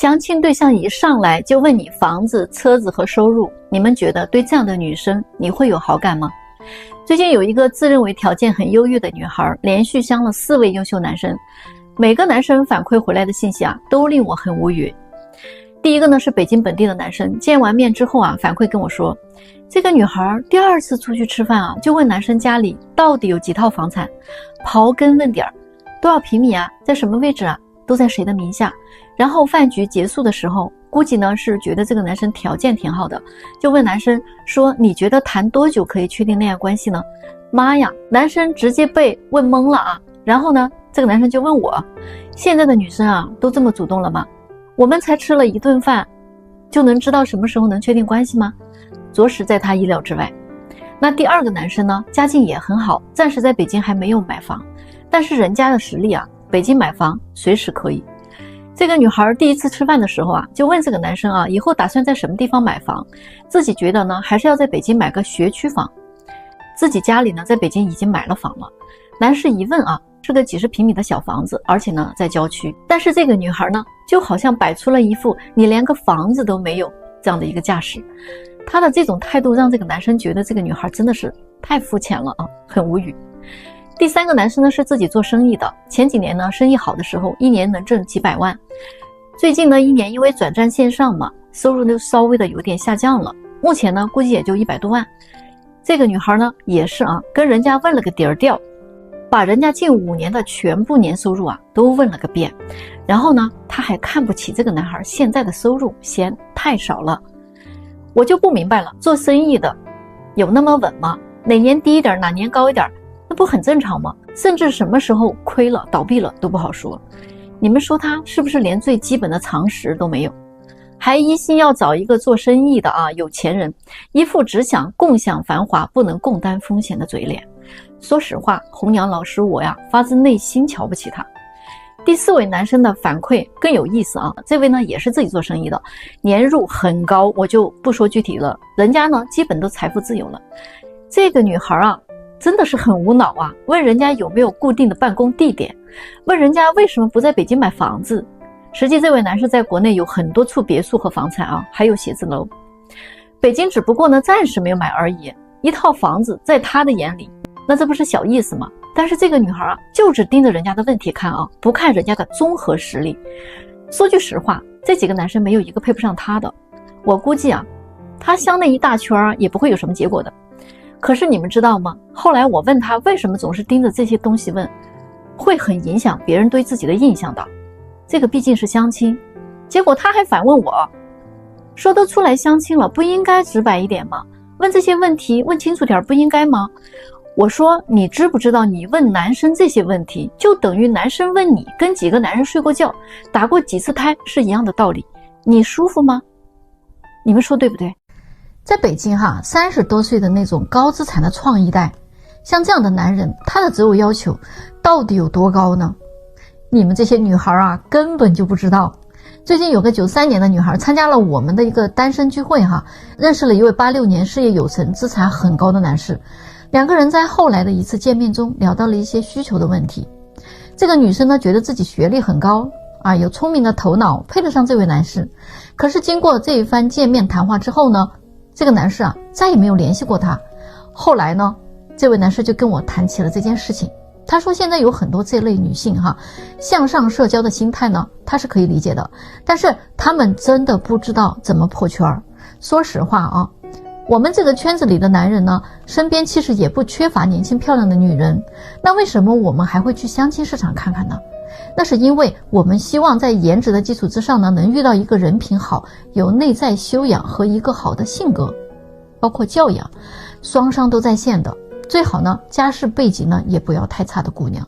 相亲对象一上来就问你房子、车子和收入，你们觉得对这样的女生你会有好感吗？最近有一个自认为条件很优越的女孩，连续相了4位优秀男生，每个男生反馈回来的信息都令我很无语。第一个呢是北京本地的男生，见完面之后反馈跟我说，这个女孩第2次出去吃饭就问男生家里到底有几套房产，刨根问底多少平米在什么位置都在谁的名下。然后饭局结束的时候，估计呢是觉得这个男生条件挺好的，就问男生说，你觉得谈多久可以确定恋爱关系呢？妈呀，男生直接被问懵了然后呢这个男生就问我，现在的女生都这么主动了吗？我们才吃了1顿饭就能知道什么时候能确定关系吗？着实在他意料之外。那第2个男生呢，家境也很好，暂时在北京还没有买房，但是人家的实力北京买房随时可以。这个女孩第1次吃饭的时候就问这个男生以后打算在什么地方买房，自己觉得呢还是要在北京买个学区房，自己家里呢在北京已经买了房了。男士一问是个几十平米的小房子，而且呢在郊区，但是这个女孩呢就好像摆出了一副你连个房子都没有这样的一个架势。她的这种态度让这个男生觉得这个女孩真的是太肤浅了很无语。第3个男生呢是自己做生意的，前几年呢生意好的时候1年能挣几百万，最近呢1年因为转战线上收入就稍微的有点下降了，目前呢估计也就100多万。这个女孩呢也是跟人家问了个底儿调，把人家近5年的全部年收入都问了个遍，然后呢她还看不起这个男孩现在的收入，嫌太少了。我就不明白了，做生意的有那么稳吗？哪年低一点哪年高一点，那不很正常吗？甚至什么时候亏了倒闭了都不好说。你们说他是不是连最基本的常识都没有？还一心要找一个做生意的有钱人，一副只想共享繁华不能共担风险的嘴脸。说实话，红娘老师我发自内心瞧不起他。第4位男生的反馈更有意思这位呢也是自己做生意的，年入很高，我就不说具体了，人家呢基本都财富自由了。这个女孩真的是很无脑问人家有没有固定的办公地点，问人家为什么不在北京买房子。实际这位男士在国内有很多处别墅和房产还有写字楼，北京只不过呢暂时没有买而已。一套房子在他的眼里那这不是小意思吗？但是这个女孩就只盯着人家的问题看不看人家的综合实力。说句实话，这几个男生没有一个配不上他的，我估计他相那一大圈也不会有什么结果的。可是你们知道吗？后来我问他为什么总是盯着这些东西问，会很影响别人对自己的印象的。这个毕竟是相亲，结果他还反问我，说都出来相亲了，不应该直白一点吗？问这些问题问清楚点不应该吗？我说你知不知道，你问男生这些问题就等于男生问你跟几个男人睡过觉打过几次胎是一样的道理，你舒服吗？你们说对不对？在北京30多岁的那种高资产的创一代，像这样的男人，他的择偶要求到底有多高呢？你们这些女孩根本就不知道。最近有个93年的女孩参加了我们的一个单身聚会认识了一位86年事业有成资产很高的男士。2个人在后来的一次见面中聊到了一些需求的问题。这个女生呢觉得自己学历很高有聪明的头脑，配得上这位男士。可是经过这一番见面谈话之后呢，这个男士再也没有联系过她。后来呢，这位男士就跟我谈起了这件事情。他说现在有很多这类女性向上社交的心态呢，他是可以理解的，但是他们真的不知道怎么破圈。说实话我们这个圈子里的男人呢，身边其实也不缺乏年轻漂亮的女人，那为什么我们还会去相亲市场看看呢？那是因为我们希望在颜值的基础之上呢，能遇到一个人品好、有内在修养和一个好的性格，包括教养，双商都在线的。最好呢，家世背景呢也不要太差的姑娘，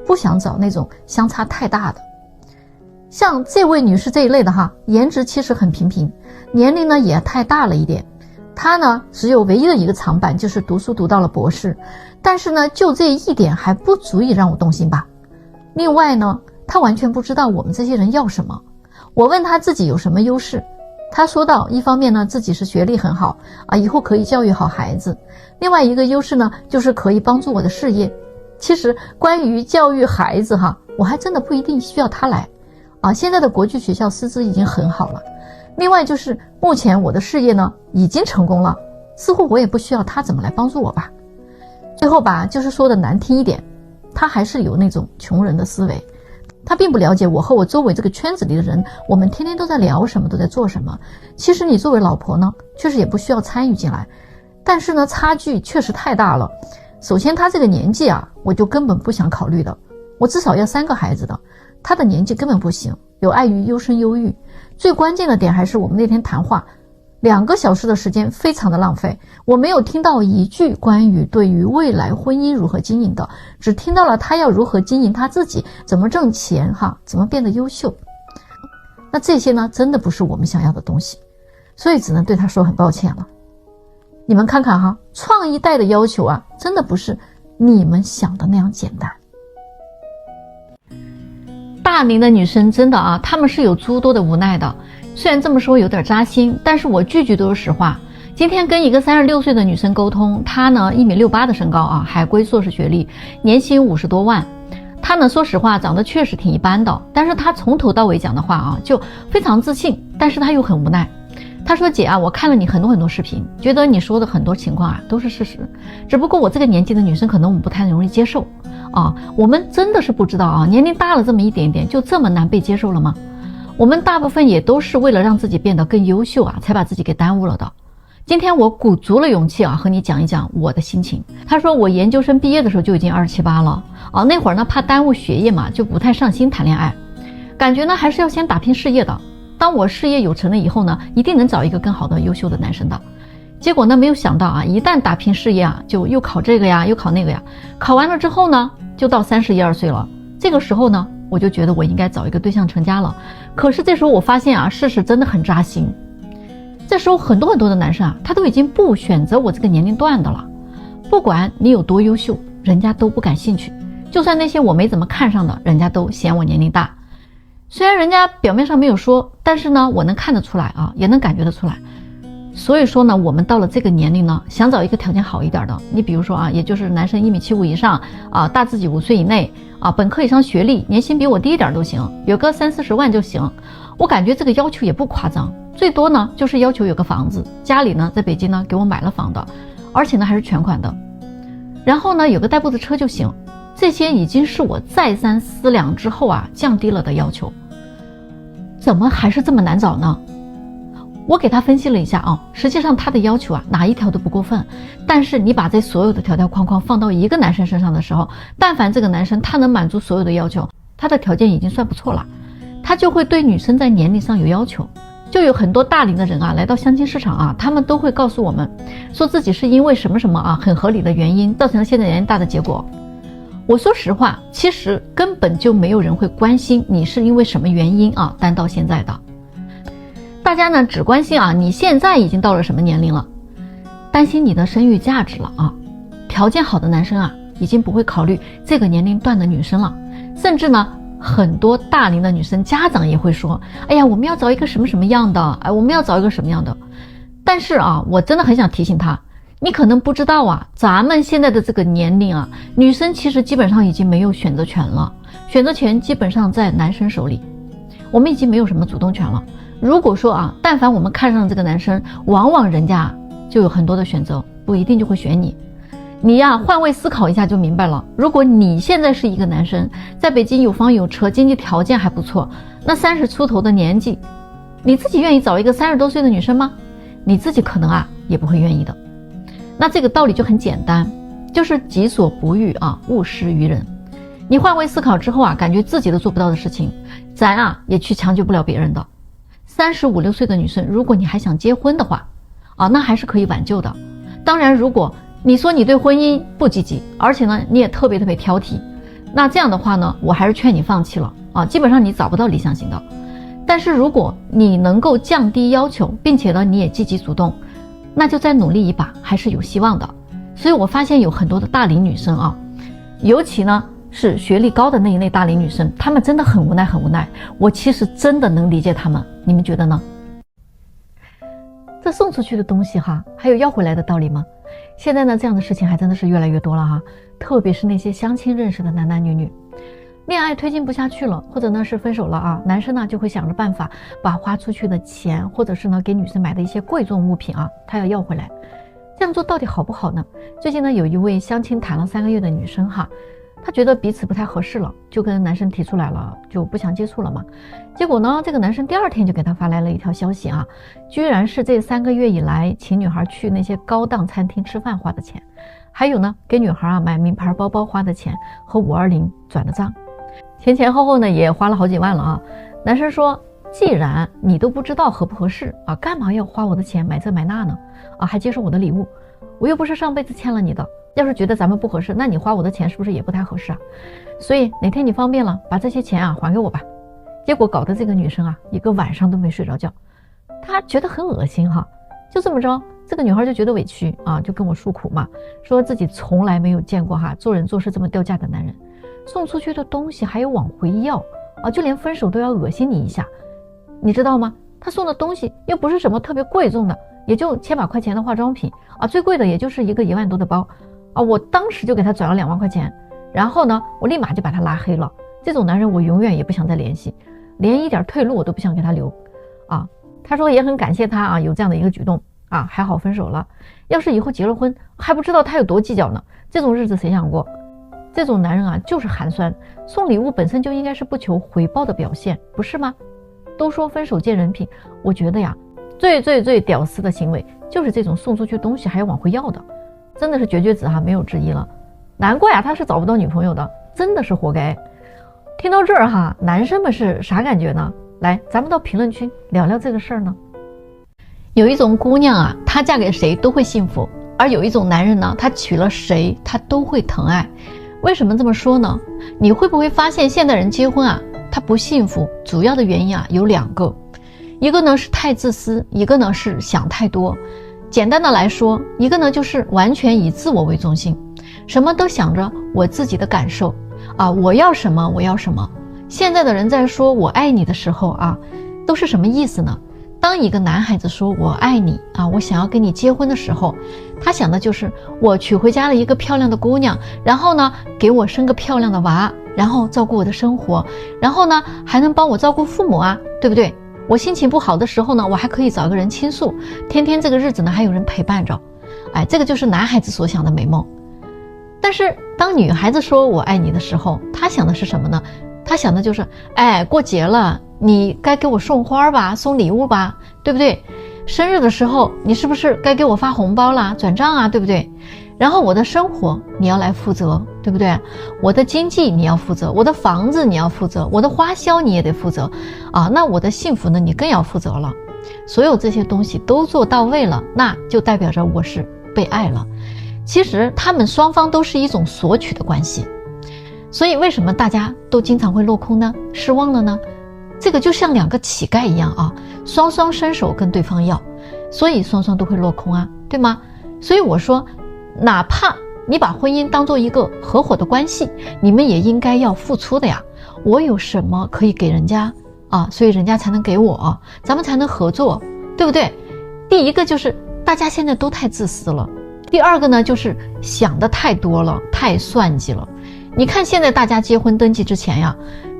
不想找那种相差太大的。像这位女士这一类的颜值其实很平平，年龄呢也太大了一点。她呢只有唯一的一个长板，就是读书读到了博士，但是呢就这一点还不足以让我动心吧。另外呢，她完全不知道我们这些人要什么。我问她自己有什么优势，她说到一方面呢自己是学历很好以后可以教育好孩子，另外一个优势呢就是可以帮助我的事业。其实关于教育孩子我还真的不一定需要她来，现在的国际学校师资已经很好了。另外就是目前我的事业呢已经成功了，似乎我也不需要他怎么来帮助我吧。最后吧，就是说的难听一点，他还是有那种穷人的思维，他并不了解我和我周围这个圈子里的人，我们天天都在聊什么，都在做什么。其实你作为老婆呢，确实也不需要参与进来，但是呢，差距确实太大了。首先他这个年纪啊，我就根本不想考虑的，我至少要3个孩子的，他的年纪根本不行，有碍于优生优育。最关键的点还是我们那天谈话2个小时的时间非常的浪费，我没有听到一句关于对于未来婚姻如何经营的，只听到了他要如何经营他自己，怎么挣钱怎么变得优秀。那这些呢，真的不是我们想要的东西，所以只能对他说很抱歉了。你们看看创一代的要求啊，真的不是你们想的那样简单。大龄的女生真的她们是有诸多的无奈的。虽然这么说有点扎心，但是我句句都是实话。今天跟一个36岁的女生沟通，她呢1.68米的身高海归硕士学历，年薪50多万。她呢说实话长得确实挺一般的，但是她从头到尾讲的话就非常自信，但是她又很无奈。她说姐我看了你很多视频，觉得你说的很多情况都是事实，只不过我这个年纪的女生可能我们不太容易接受我们真的是不知道年龄大了这么一点点就这么难被接受了吗？我们大部分也都是为了让自己变得更优秀才把自己给耽误了的。今天我鼓足了勇气和你讲一讲我的心情。他说我研究生毕业的时候就已经27、28了那会儿呢怕耽误学业嘛，就不太上心谈恋爱，感觉呢还是要先打拼事业的。当我事业有成了以后呢，一定能找一个更好的优秀的男生的。结果呢没有想到一旦打拼事业就又考这个又考那个考完了之后呢就到31、2岁了。这个时候呢我就觉得我应该找一个对象成家了。可是这时候我发现事实真的很扎心。这时候很多的男生他都已经不选择我这个年龄段的了。不管你有多优秀，人家都不感兴趣。就算那些我没怎么看上的，人家都嫌我年龄大。虽然人家表面上没有说，但是呢我能看得出来也能感觉得出来。所以说呢，我们到了这个年龄呢，想找一个条件好一点的，你比如说也就是男生1.75米以上大自己5岁以内本科以上学历，年薪比我低一点都行，有个30、40万就行。我感觉这个要求也不夸张，最多呢就是要求有个房子，家里呢在北京呢给我买了房的，而且呢还是全款的。然后呢有个代步的车就行。这些已经是我再三思量之后降低了的要求。怎么还是这么难找呢？我给他分析了一下实际上他的要求哪一条都不过分，但是你把这所有的条条框框放到一个男生身上的时候，但凡这个男生他能满足所有的要求，他的条件已经算不错了，他就会对女生在年龄上有要求。就有很多大龄的人来到相亲市场他们都会告诉我们说自己是因为什么什么很合理的原因造成了现在年龄大的结果。我说实话，其实根本就没有人会关心你是因为什么原因单到现在的。大家呢只关心你现在已经到了什么年龄了，担心你的生育价值了条件好的男生已经不会考虑这个年龄段的女生了，甚至呢很多大龄的女生家长也会说，哎呀我们要找一个什么什么样的，我们要找一个什么样的。但是我真的很想提醒他，你可能不知道咱们现在的这个年龄女生其实基本上已经没有选择权了，选择权基本上在男生手里，我们已经没有什么主动权了。如果说但凡我们看上了这个男生，往往人家就有很多的选择，不一定就会选你。你换位思考一下就明白了。如果你现在是一个男生，在北京有房有车，经济条件还不错，那30出头的年纪，你自己愿意找一个30多岁的女生吗？你自己可能也不会愿意的。那这个道理就很简单，就是己所不欲勿施于人。你换位思考之后感觉自己都做不到的事情，咱也去强求不了别人的。35、6岁的女生，如果你还想结婚的话那还是可以挽救的。当然如果你说你对婚姻不积极，而且呢你也特别挑剔，那这样的话呢我还是劝你放弃了基本上你找不到理想型的。但是如果你能够降低要求，并且呢你也积极主动，那就再努力一把，还是有希望的。所以我发现有很多的大龄女生尤其呢是学历高的那一类大龄女生，她们真的很无奈。我其实真的能理解她们，你们觉得呢？这送出去的东西还有要回来的道理吗？现在呢这样的事情还真的是越来越多了特别是那些相亲认识的男男女女。恋爱推进不下去了，或者呢是分手了啊，男生呢就会想着办法把花出去的钱，或者是呢给女生买的一些贵重物品啊，他要回来。这样做到底好不好呢？最近呢有一位相亲谈了3个月的女生哈，她觉得彼此不太合适了，就跟男生提出来了，就不想接触了嘛。结果呢这个男生第2天就给她发来了一条消息啊，居然是这3个月以来请女孩去那些高档餐厅吃饭花的钱，还有呢给女孩买名牌包包花的钱和520转的账，前后呢也花了好几万了啊。男生说，既然你都不知道合不合适啊，干嘛要花我的钱买这买那呢？啊，还接受我的礼物，我又不是上辈子欠了你的，要是觉得咱们不合适，那你花我的钱是不是也不太合适啊？所以哪天你方便了，把这些钱还给我吧。结果搞得这个女生一个晚上都没睡着觉，她觉得很恶心哈。就这么着，这个女孩就觉得委屈啊，就跟我诉苦嘛，说自己从来没有见过做人做事这么掉价的男人，送出去的东西还有往回要啊，就连分手都要恶心你一下，你知道吗？他送的东西又不是什么特别贵重的，也就千把块钱的化妆品啊，最贵的也就是一个1万多的包啊。我当时就给他转了2万块钱，然后呢我立马就把他拉黑了。这种男人我永远也不想再联系，连一点退路我都不想给他留啊。他说也很感谢他有这样的一个举动啊，还好分手了，要是以后结了婚还不知道他有多计较呢，这种日子谁想过？这种男人就是寒酸，送礼物本身就应该是不求回报的表现，不是吗？都说分手见人品，我觉得最屌丝的行为就是这种送出去东西还要往回要的，真的是绝子没有之一了。难怪他是找不到女朋友的，真的是活该。听到这儿男生们是啥感觉呢？来，咱们到评论区聊聊这个事儿呢。有一种姑娘她嫁给谁都会幸福，而有一种男人呢，他娶了谁他都会疼爱。为什么这么说呢？你会不会发现现代人结婚他不幸福，主要的原因有2个，一个呢是太自私，一个呢是想太多。简单的来说，一个呢就是完全以自我为中心，什么都想着我自己的感受我要什么我要什么。现在的人在说我爱你的时候都是什么意思呢？当一个男孩子说我爱你我想要跟你结婚的时候，他想的就是我娶回家了一个漂亮的姑娘，然后呢给我生个漂亮的娃，然后照顾我的生活，然后呢还能帮我照顾父母对不对？我心情不好的时候呢，我还可以找个人倾诉，天天这个日子呢还有人陪伴着。这个就是男孩子所想的美梦。但是当女孩子说我爱你的时候，她想的是什么呢？她想的就是过节了，你该给我送花吧，送礼物吧，对不对？生日的时候你是不是该给我发红包啦，转账对不对？然后我的生活你要来负责，对不对？我的经济你要负责，我的房子你要负责，我的花销你也得负责那我的幸福呢你更要负责了。所有这些东西都做到位了，那就代表着我是被爱了。其实他们双方都是一种索取的关系，所以为什么大家都经常会落空呢？失望了呢？这个就像2个乞丐一样双双伸手跟对方要，所以双双都会落空对吗？所以我说，哪怕你把婚姻当做一个合伙的关系，你们也应该要付出的呀。我有什么可以给人家所以人家才能给我咱们才能合作，对不对？第一个就是大家现在都太自私了，第2个呢就是想的太多了，太算计了。你看现在大家结婚登记之前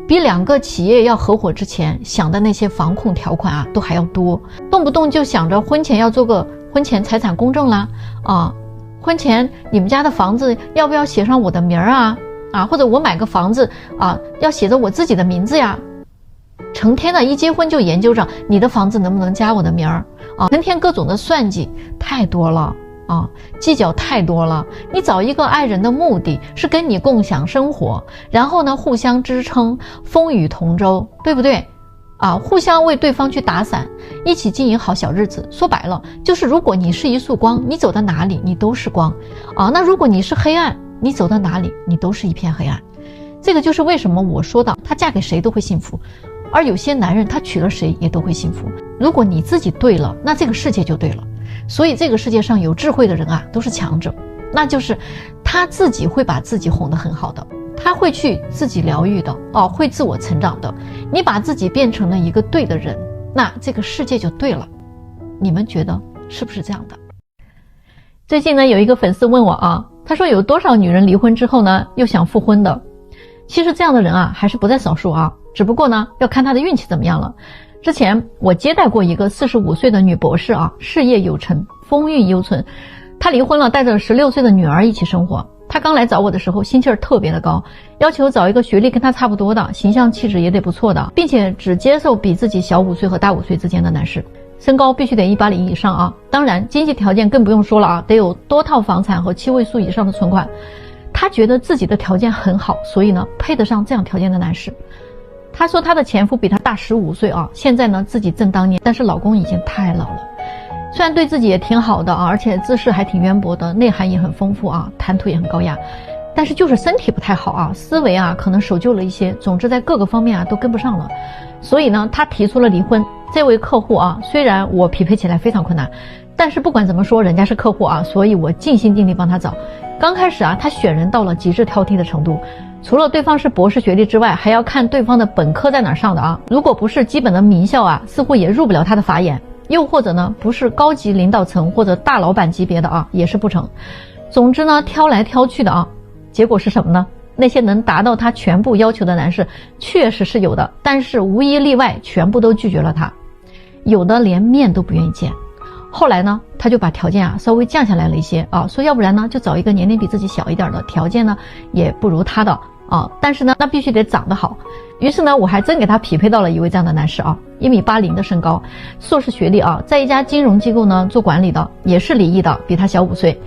比2个企业要合伙之前想的那些防控条款都还要多，动不动就想着婚前要做个婚前财产公证啦婚前你们家的房子要不要写上我的名或者我买个房子要写着我自己的名字呀，成天一结婚就研究着你的房子能不能加我的名成天各种的算计太多了计较太多了。你找一个爱人的目的是跟你共享生活，然后呢互相支撑，风雨同舟，对不对互相为对方去打伞，一起经营好小日子。说白了就是如果你是一束光，你走到哪里你都是光那如果你是黑暗，你走到哪里你都是一片黑暗。这个就是为什么我说到她嫁给谁都会幸福，而有些男人他娶了谁也都会幸福。如果你自己对了，那这个世界就对了。所以这个世界上有智慧的人都是强者，那就是他自己会把自己哄得很好的，他会去自己疗愈的会自我成长的。你把自己变成了一个对的人，那这个世界就对了。你们觉得是不是这样的？最近呢有一个粉丝问我他说有多少女人离婚之后呢又想复婚的？其实这样的人啊还是不在少数啊，只不过呢要看他的运气怎么样了。之前我接待过一个45岁的女博士啊，事业有成，风韵犹存。她离婚了，带着16岁的女儿一起生活。她刚来找我的时候心气儿特别的高，要求找一个学历跟她差不多的，形象气质也得不错的，并且只接受比自己小5岁和大5岁之间的男士，身高必须得180以上啊。当然经济条件更不用说了啊，得有多套房产和7位数以上的存款。她觉得自己的条件很好，所以呢配得上这样条件的男士。她说她的前夫比她大15岁啊，现在呢自己正当年，但是老公已经太老了。虽然对自己也挺好的啊，而且知识还挺渊博的，内涵也很丰富啊，谈吐也很高雅，但是就是身体不太好啊，思维啊可能守旧了一些，总之在各个方面啊都跟不上了。所以呢她提出了离婚。这位客户啊，虽然我匹配起来非常困难，但是不管怎么说人家是客户啊，所以我尽心尽力帮他找。刚开始啊他选人到了极致挑剔的程度，除了对方是博士学历之外，还要看对方的本科在哪上的啊，如果不是基本的名校啊，似乎也入不了他的法眼，又或者呢不是高级领导层或者大老板级别的啊，也是不成。总之呢挑来挑去的啊，结果是什么呢？那些能达到他全部要求的男士确实是有的，但是无一例外全部都拒绝了他，有的连面都不愿意见。后来呢他就把条件啊稍微降下来了一些啊，说要不然呢就找一个年龄比自己小一点的，条件呢也不如他的啊，但是呢那必须得长得好。于是呢我还真给他匹配到了一位这样的男士啊，1.80米的身高，硕士学历啊，在一家金融机构呢做管理的，也是离异的，比他小5岁。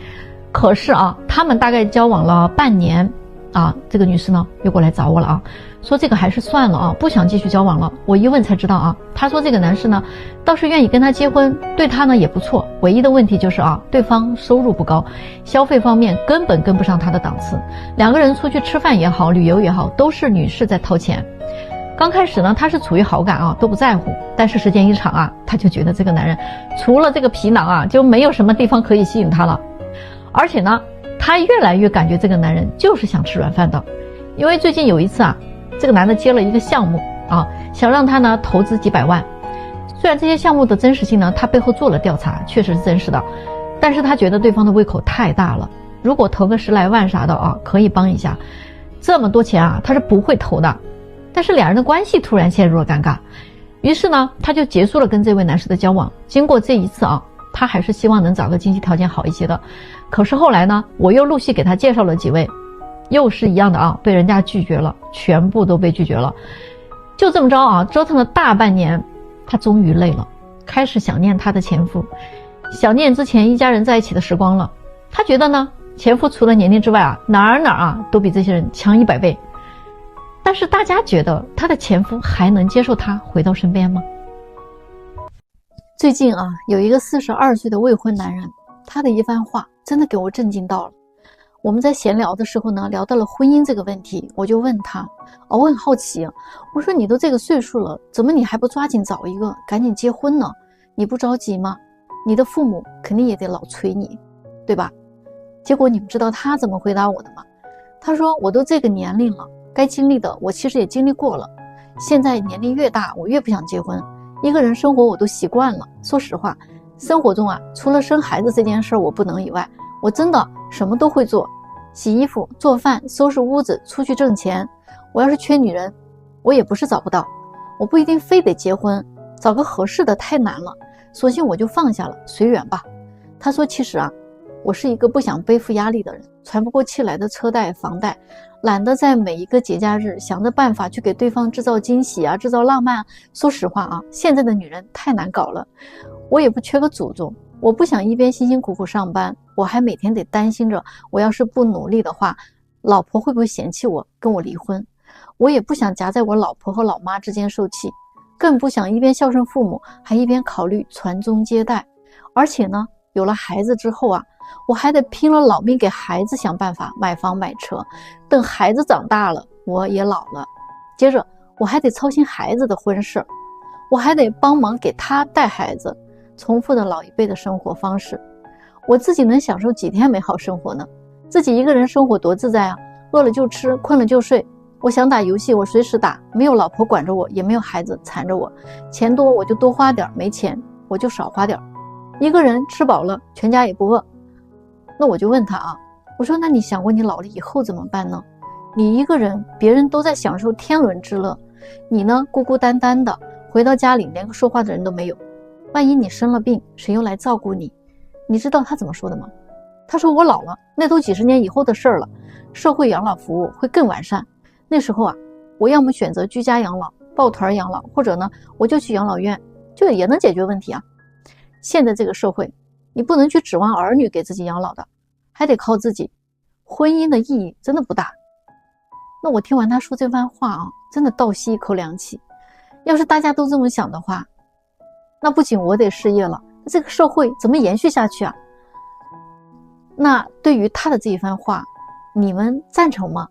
可是啊他们大概交往了半年啊，这个女士呢又过来找我了啊，说这个还是算了啊，不想继续交往了。我一问才知道啊，她说这个男士呢倒是愿意跟她结婚，对她呢也不错，唯一的问题就是啊，对方收入不高，消费方面根本跟不上她的档次，两个人出去吃饭也好，旅游也好，都是女士在掏钱。刚开始呢她是处于好感啊，都不在乎，但是时间一长啊，她就觉得这个男人除了这个皮囊啊，就没有什么地方可以吸引她了。而且呢她越来越感觉这个男人就是想吃软饭的。因为最近有一次啊，这个男的接了一个项目啊，想让他呢投资几百万。虽然这些项目的真实性呢他背后做了调查，确实是真实的，但是他觉得对方的胃口太大了，如果投个10来万啥的啊可以帮一下，这么多钱啊他是不会投的。但是两人的关系突然陷入了尴尬，于是呢他就结束了跟这位男士的交往。经过这一次啊，他还是希望能找个经济条件好一些的，可是后来呢我又陆续给他介绍了几位，又是一样的啊，被人家拒绝了，全部都被拒绝了。就这么着啊，折腾了大半年，他终于累了，开始想念他的前夫，想念之前一家人在一起的时光了。他觉得呢前夫除了年龄之外啊，哪儿啊都比这些人强100倍。但是大家觉得他的前夫还能接受他回到身边吗？最近啊，有一个42岁的未婚男人，他的一番话真的给我震惊到了。我们在闲聊的时候呢，聊到了婚姻这个问题，我就问他，我很好奇，我说你都这个岁数了，怎么你还不抓紧找一个，赶紧结婚呢？你不着急吗？你的父母肯定也得老催你，对吧？结果你们知道他怎么回答我的吗？他说我都这个年龄了，该经历的我其实也经历过了，现在年龄越大我越不想结婚，一个人生活我都习惯了。说实话，生活中啊，除了生孩子这件事我不能以外，我真的什么都会做，洗衣服、做饭、收拾屋子、出去挣钱。我要是缺女人，我也不是找不到，我不一定非得结婚，找个合适的太难了，索性我就放下了，随缘吧。他说其实啊，我是一个不想背负压力的人，喘不过气来的车贷、房贷，懒得在每一个节假日想着办法去给对方制造惊喜啊，制造浪漫。说实话啊，现在的女人太难搞了，我也不缺个祖宗，我不想一边辛辛苦苦上班，我还每天得担心着我要是不努力的话，老婆会不会嫌弃我跟我离婚。我也不想夹在我老婆和老妈之间受气，更不想一边孝顺父母还一边考虑传宗接代。而且呢，有了孩子之后啊，我还得拼了老命给孩子想办法买房买车，等孩子长大了我也老了，接着我还得操心孩子的婚事，我还得帮忙给他带孩子，重复的老一辈的生活方式。我自己能享受几天美好生活呢？自己一个人生活多自在啊，饿了就吃，困了就睡，我想打游戏我随时打，没有老婆管着我，也没有孩子缠着我，钱多我就多花点，没钱我就少花点，一个人吃饱了全家也不饿。那我就问他啊，我说那你想过你老了以后怎么办呢？你一个人，别人都在享受天伦之乐，你呢孤孤单单的回到家里，连个说话的人都没有。万一你生了病，谁又来照顾你？你知道他怎么说的吗？他说我老了，那都几十年以后的事儿了，社会养老服务会更完善，那时候啊，我要么选择居家养老、抱团养老，或者呢我就去养老院，就也能解决问题啊。现在这个社会，你不能去指望儿女给自己养老的，还得靠自己，婚姻的意义真的不大。那我听完他说这番话啊，真的倒吸一口凉气。要是大家都这么想的话，那不仅我得失业了，这个社会怎么延续下去啊？那对于他的这一番话，你们赞成吗？